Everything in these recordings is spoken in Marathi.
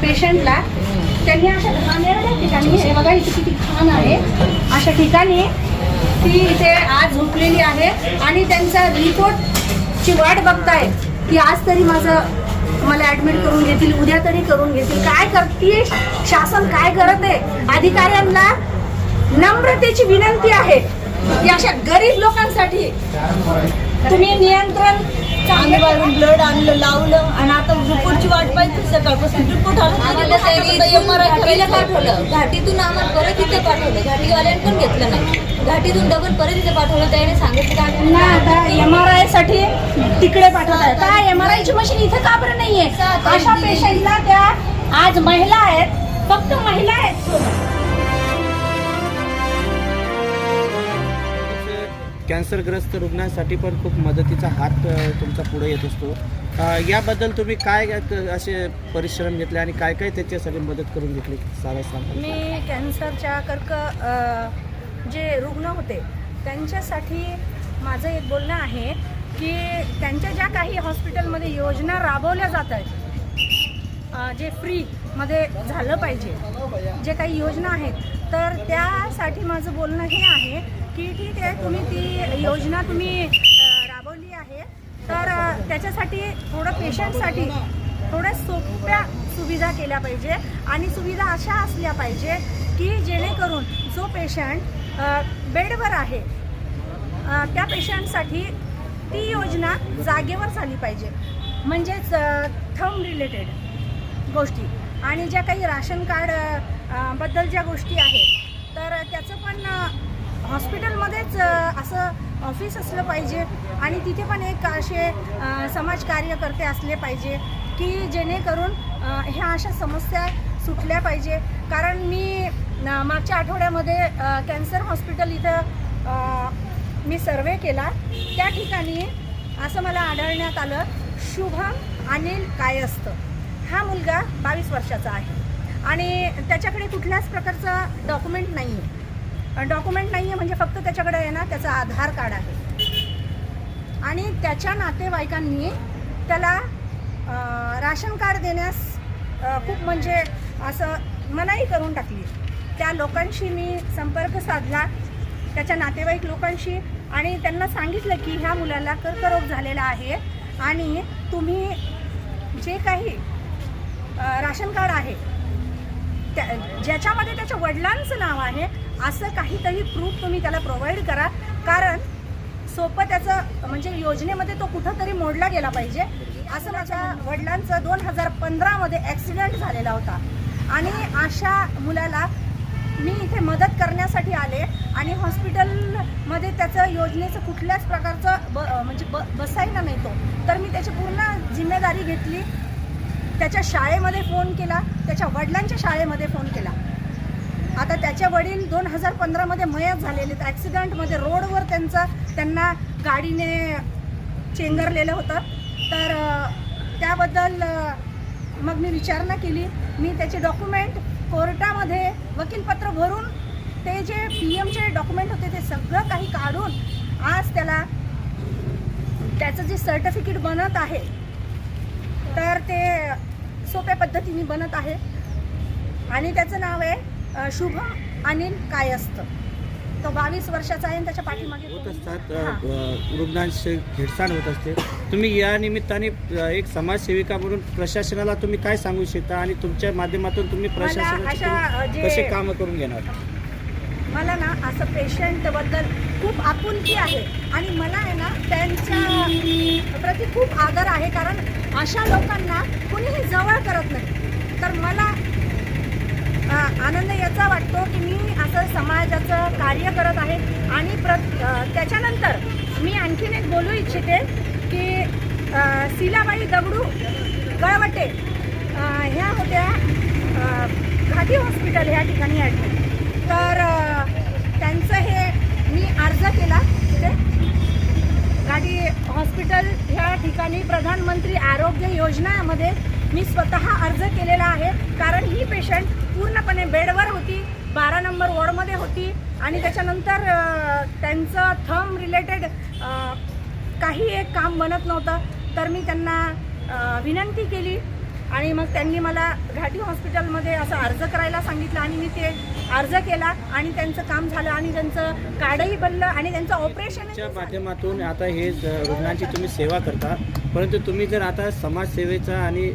पेशंटला त्यांनी अशा घाणेरड्या ठिकाणी, हे बघा इथे किती घाण आहे, अशा ठिकाणी ती इथे आज झोपलेली आहे आणि त्यांचा रिपोर्टची वाट बघताय की आज तरी मला ऍडमिट करून घेतील, उद्या तरी करून घेतील. काय करते शासन, काय करत आहे? अधिकाऱ्यांना नम्रतेची विनंती आहे की अशा गरीब लोकांसाठी तुम्ही नियंत्रण चांगलं ब्लड आणलं, लावलं आणि आता रिपोर्टची वाट पाहिजे. सकाळपासून रिपोर्ट आम्हाला पाठवलं, घाटीतून आम्हाला परत इथे पाठवलं, घाटीवाल्याने पण घेतलं नाही, घाटीतून डबल परत इथे पाठवलं. त्याने सांगितलं ना आता MRI साठी तिकडे पाठवतात. काय MRI ची मशीन इथे का बरं नाहीये? अशा पेशंटला त्या आज महिला आहेत, फक्त महिला आहेत. कॅन्सरग्रस्त रुग्णांसाठी पण खूप मदतीचा हात तुमचा पुढे येत असतो. याबद्दल तुम्ही काय असे परिश्रम घेतले आणि काय काय त्याच्यासाठी मदत करून घेतली सारा सांगा. मी कॅन्सरच्या जे रुग्ण होते त्यांच्यासाठी माझं एक बोलणं आहे की त्यांच्या ज्या काही हॉस्पिटलमध्ये योजना राबवल्या जात आहेत, जे फ्रीमध्ये झालं पाहिजे, जे काही योजना आहेत, तर त्यासाठी माझं बोलणं हे आहे की ठीक आहे, तुम्ही ती योजना राबवली आहे, तर त्याच्यासाठी थोडं पेशंटसाठी थोड्या सोप्या सुविधा केल्या पाहिजे आणि सुविधा अशा असल्या पाहिजे की जेणेकरून जो पेशंट बेडवर आहे त्या पेशंटसाठी ती योजना जागेवर झाली पाहिजे. म्हणजेच थंब रिलेटेड गोष्टी आणि ज्या काही राशन कार्ड बद्दल ज्या गोष्टी आहेत, तर त्याचं पण हॉस्पिटलमध्येच असं ऑफिस असलं पाहिजे आणि तिथे पण एक असे समाज कार्यकर्ते असले पाहिजे की जेणेकरून ह्या अशा समस्या सुटल्या पाहिजे. कारण मी मागच्या आठवड्यामध्ये कॅन्सर हॉस्पिटल इथं मी सर्वे केला. त्या ठिकाणी असं मला आढळण्यात आलं, शुभम अनिल कायस्थ हा मुलगा 22 वर्षाचा आहे आणि त्याच्याकडे कुठल्याच प्रकारचं डॉक्युमेंट नाही आहे. म्हणजे फक्त त्याच्याकडे आहे ना त्याचं आधार कार्ड आहे आणि त्याच्या नातेवाईकांनी त्याला राशन कार्ड देण्यास खूप म्हणजे असं मनाई करून टाकली. त्या लोकांशी मी संपर्क साधला, त्याच्या नातेवाईक लोकांशी, आणि त्यांना सांगितलं की ह्या मुलाला कर्करोग झालेला आहे आणि तुम्ही जे काही राशन कार्ड आहे ज्याच्यामध्ये त्याच्या वडिलांचं नाव आहे असं काहीतरी प्रूफ तुम्ही त्याला प्रोव्हाइड करा. कारण सोपं त्याचं म्हणजे योजनेमध्ये तो कुठंतरी मोडला गेला पाहिजे. असं माझ्या वडिलांचं 2015मध्ये ॲक्सिडेंट झालेला होता आणि अशा मुलाला मी इथे मदत करण्यासाठी आले आणि हॉस्पिटलमध्ये त्याचं योजनेचं कुठल्याच प्रकारचं बसायला नाही तो, तर मी त्याची पूर्ण जिम्मेदारी घेतली. त्याच्या शाळेमध्ये फोन केला, त्याच्या वडिलांच्या शाळेमध्ये फोन केला. आता त्याचे वडील 2015मध्ये मयत झालेले, ॲक्सिडेंटमध्ये रोडवर त्यांना गाडीने चेंगरलेलं होतं. तर त्याबद्दल मग मी विचारणा केली. मी त्याचे डॉक्युमेंट कोर्टामध्ये वकीलपत्र भरून ते जे PMचे डॉक्युमेंट होते ते सगळं काही काढून आज त्याचं जे सर्टिफिकेट बनत आहे तर ते सोप्या पद्धतीने बनत आहे आणि त्याचं नाव आहे शुभम अनिल कायस्थ. तो 22 वर्षाचा आहे आणि त्याच्या पाठीमागे होत असतात रुग्णांशी हेळसांड होत असते. तुम्ही या निमित्ताने एक समाजसेविका म्हणून प्रशासनाला तुम्ही काय सांगू शकता आणि तुमच्या माध्यमातून तुम्ही प्रशासनाचे कसे काम करून घेणार? मला ना असं पेशंटबद्दल खूप आपुलकी आहे आणि मला आहे ना त्यांच्या प्रति खूप आदर आहे. कारण अशा लोकांना कुणीही जवळ करत नाही. तर मला आनंद याचा वाटतो की मी असं समाजाचं कार्य करत आहे. आणि त्याच्यानंतर मी आणखीन एक बोलू इच्छिते की सीलाबाई दगडू गळवटे ह्या होत्या घाटी हॉस्पिटल ह्या ठिकाणी ॲडमिट. तर त्यांचं हे मी अर्ज केला तिथे घाटी हॉस्पिटल ह्या ठिकाणी प्रधानमंत्री आरोग्य योजनेमध्ये मी स्वतः अर्ज केलेला आहे. कारण ही पेशंट पूर्णपणे बेडवर होती, 12 नंबर वॉर्डमध्ये होती आणि त्याच्यानंतर त्यांचं थंब रिलेटेड काही एक काम बनत नव्हतं. तर मी त्यांना विनंती केली आणि मग त्यांनी मला घाटी हॉस्पिटलमध्ये असं अर्ज करायला सांगितलं आणि मी ते अर्ज केला आणि त्यांचं काम झालं आणि त्यांचं कार्डही बनलं आणि त्यांचं ऑपरेशन. च्या माध्यमातून आता हे रुग्णांची तुम्ही सेवा करता, परंतु तुम्ही जर आता समाजसेवेचा आणि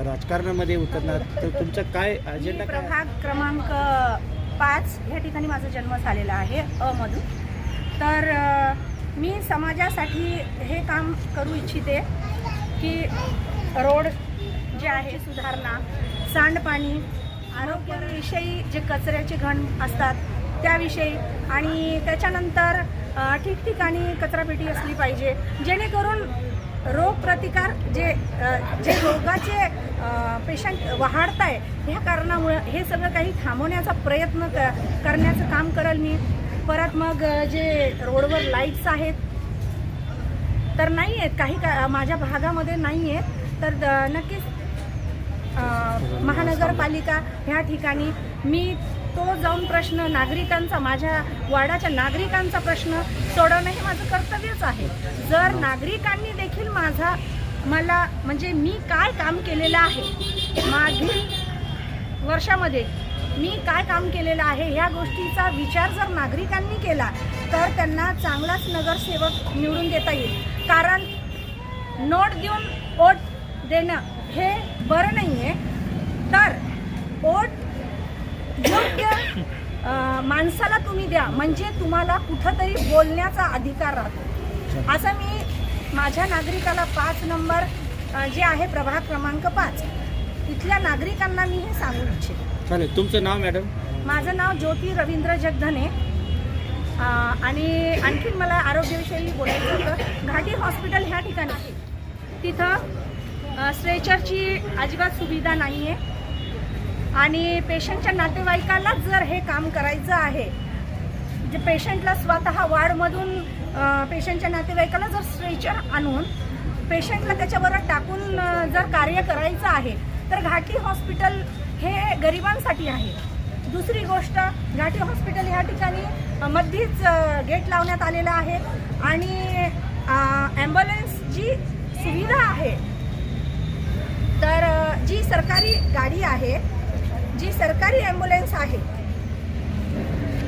राजकारणामध्ये उतरणार तर तुमचा काय अजेंडा काय? प्रभाग क्रमांक 5 ह्या ठिकाणी माझा जन्म झालेला आहे मधून. तर मी समाजासाठी हे काम करू इच्छिते की रोड जे आहे सुधारणा, सांडपाणी, आरोग्याविषयी जे कचऱ्याचे घण असतात त्याविषयी, आणि त्याच्यानंतर ठिकठिकाणी कचरापेटी असली पाहिजे जेणेकरून रोगप्रतिकार जे रोगाचे पेशंट वाढत आहे ह्या कारणामुळे हे सगळं काही थांबवण्याचा प्रयत्न करण्याचं काम करेल मी. परत मग जे रोडवर लाईट्स आहेत तर नाही आहेत, काही माझ्या भागामध्ये नाही आहेत, तर नक्कीच महानगरपालिका ह्या ठिकाणी मी तो जाऊन प्रश्न नागरिकांचा, माझ्या वार्डाच्या नागरिकांचा प्रश्न सोडवणं हे माझं कर्तव्यच आहे. जर नागरिकांनी देखील मला म्हणजे मी काय काम केलेलं आहे मागील वर्षामध्ये, मी काय काम केलेलं आहे ह्या गोष्टीचा विचार जर नागरिकांनी केला तर त्यांना चांगलाच नगरसेवक निवडून देता येईल. कारण नोट देऊन वोट देणं हे बरं नाही आहे, तर वोट योग्य माणसाला तुम्ही द्या म्हणजे तुम्हाला कुठंतरी बोलण्याचा अधिकार राहतो. असं मी माझ्या नागरिकाला 5 नंबर जे आहे प्रभाग क्रमांक 5 इथल्या नागरिकांना मी हे सांगू इच्छिते. चालेल. तुमचं नाव मॅडम? माझं नाव ज्योती रवींद्र जगधने. आणि आणखीन मला आरोग्याविषयी बोलायचं होतं. घाटी हॉस्पिटल ह्या ठिकाणी आहे, तिथं स्ट्रेचरची अजिबात सुविधा नाही आहे आणि पेशंटच्या नातेवाईकालाच जर हे काम करायचं आहे, जे पेशंटला स्वतः वार्डमधून पेशंटच्या नातेवाईकाला जर स्ट्रेचर आणून पेशंटला त्याच्यावर टाकून जर कार्य करायचं आहे तर घाटी हॉस्पिटल हे गरिबांसाठी आहे. दुसरी गोष्ट, घाटी हॉस्पिटल ह्या ठिकाणी मध्येच गेट लावण्यात आलेलं आहे आणि ॲम्ब्युलन्सची सुविधा आहे. तर जी सरकारी गाडी आहे, जी सरकारी ॲम्ब्युलन्स आहे,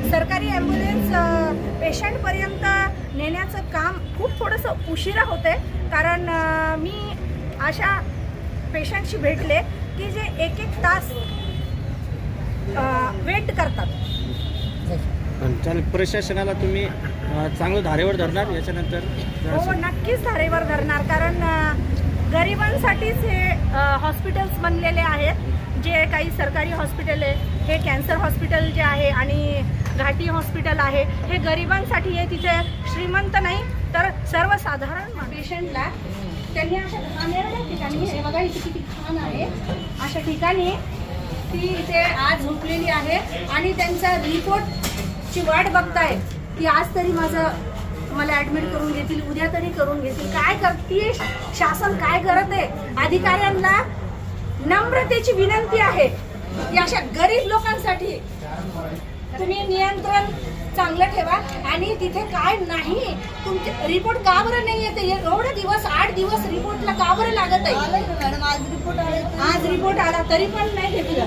सरकारी ॲम्ब्युलन्स पेशंटपर्यंत नेण्याचं काम खूप थोडंसं उशिरा होतं आहे. कारण मी अशा पेशंटशी भेटले की जे 1-1 तास वेट करतात. चालेल. प्रशासनाला तुम्ही चांगलं धारेवर धरणार याच्यानंतर? हो, नक्कीच धारेवर धरणार. कारण गरिबांसाठीच हे हॉस्पिटल्स बनलेले आहेत. जे काही सरकारी हॉस्पिटल आहे, हे कॅन्सर हॉस्पिटल जे आहे आणि घाटी हॉस्पिटल आहे, हे गरिबांसाठी आहे. तिथे श्रीमंत नाही तर सर्वसाधारण पेशंटला त्यांनी अशा घाणेरड्या ठिकाणी, हे बघा इथे किती घाण आहे, अशा ठिकाणी ती इथे आज झोपलेली आहे आणि त्यांचा रिपोर्टची वाट बघताय की आज तरी मला ॲडमिट करून घेतील, उद्या तरी करून घेतील. काय करते शासन, काय करत आहे? अधिकाऱ्यांना नम्रतेची विनंती आहे की अशा गरीब लोकांसाठी तुम्ही नियंत्रण चांगलं ठेवा. आणि तिथे काय नाही, तुमचे रिपोर्ट का बरं नाही येते? एवढे दिवस, 8 दिवस रिपोर्टला का बरं लागत आहे? मॅडम आज रिपोर्ट आला तरी पण नाही घेतलं.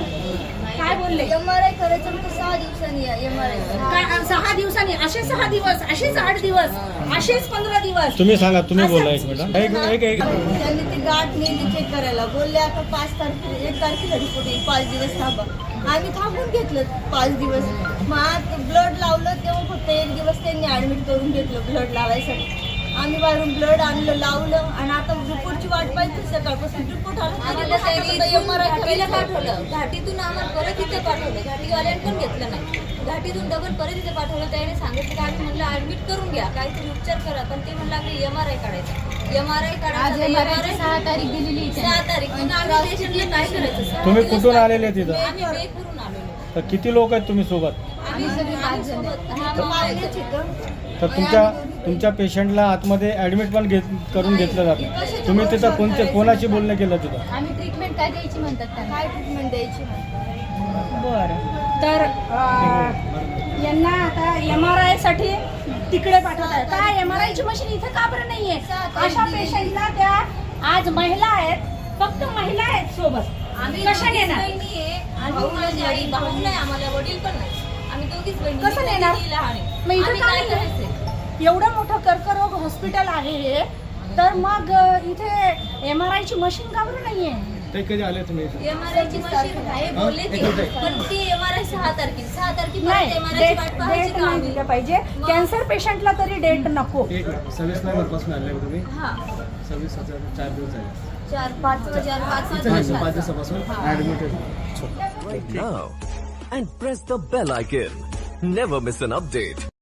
काय बोलले? MRI करायचं तर 6 दिवसांनी MRI. 6 दिवसांनी, असे 6 दिवस, असेच 8 दिवस, असेच 15 दिवस. तुम्ही सांगा, तुम्ही बोला एक मिनिट. एक त्यांनी ती गाठ नेली चेक करायला, बोलले आता 1 तारखेला रिपोर्ट येईल, 5 दिवस थांबा. आम्ही थांबून घेतलं 5 दिवस. मग ब्लड लावलं तेव्हा फक्त 1 दिवस त्यांनी ॲडमिट करून घेतलं ब्लड लावायसाठी. आम्ही बाहेरून ब्लड आणलं, लावलं आणि आता रिपोर्टची वाट पाहिजे. सकाळपासून रिपोर्ट आला, MRI पाठवलं, घाटीतून आम्हाला परत इथे पाठवलं. घाटीवाल्याने पण घेतलं नाही, घाटीतून डबल परत इथे पाठवलं. त्याने सांगितलं की आम्ही म्हणलं ॲडमिट करून घ्या, काहीतरी उपचार करा, पण ते म्हणलं आपली MRI काढायचा. MRI काढायचा. MRI 6 तारीख दिलेली, 6 तारीख. पण आम्ही पेशंटला काय करायचं? तुम्ही कुठून आलेले तिथं? आम्ही बेकवरून आलेलो. तर किती लोक आहेत तुम्ही सोबत? आम्ही सगळे 5 जण. तर तुमच्या पेशंटला आतमध्ये ॲडमिट पण करून घेतलं जातं. तुम्ही तिथं कोणाशी बोलणं केलं तिथं? आम्ही ट्रीटमेंट काय द्यायची म्हणतात त्यांना? काय ट्रीटमेंट द्यायची म्हणतात. बरं. तर यांना आता MRI साठी तिकडे पाठवतात. काय MRI ची मशीन इथे का बरं नाहीये? अशा पेशंटला त्या आज महिला आहेत फक्त महिला आहेत सोबत. आम्ही कशा दोघीच नेणार? बहिणी आहे. भाऊ माझी आई, भाऊ नाही आम्हाला, वडील पण नाही. आम्ही दोघीच बहिणी. कसं मी नेणार? मोठी, लहान आहे. मग इथं आम्ही काय काय नाही. करायचंय? एवढं मोठं कर्करोग हॉस्पिटल आहे हे, तर मग इथे MRI ची मशीन का बरं नाहीये? ते कधी आले तुम्ही इथे? MRI ची मशीन आहे बोलले ते, एक मिनिट. पण ती MRI 6 तारखेपर्यंत नाही, MRI ची वाट पाहायची डेट का नाही आम्ही? दिलं पाहिजे. कॅन्सर पेशंटला तरी डेट नको. एक मिनिट. 26 नोव्हेंबरपासून आले का तुम्ही? हा 26 4 दिवस झाले. 4-5 5 दिवस दिवसापासून ऍडमिट आहे. Now and press the bell icon. Never miss an update.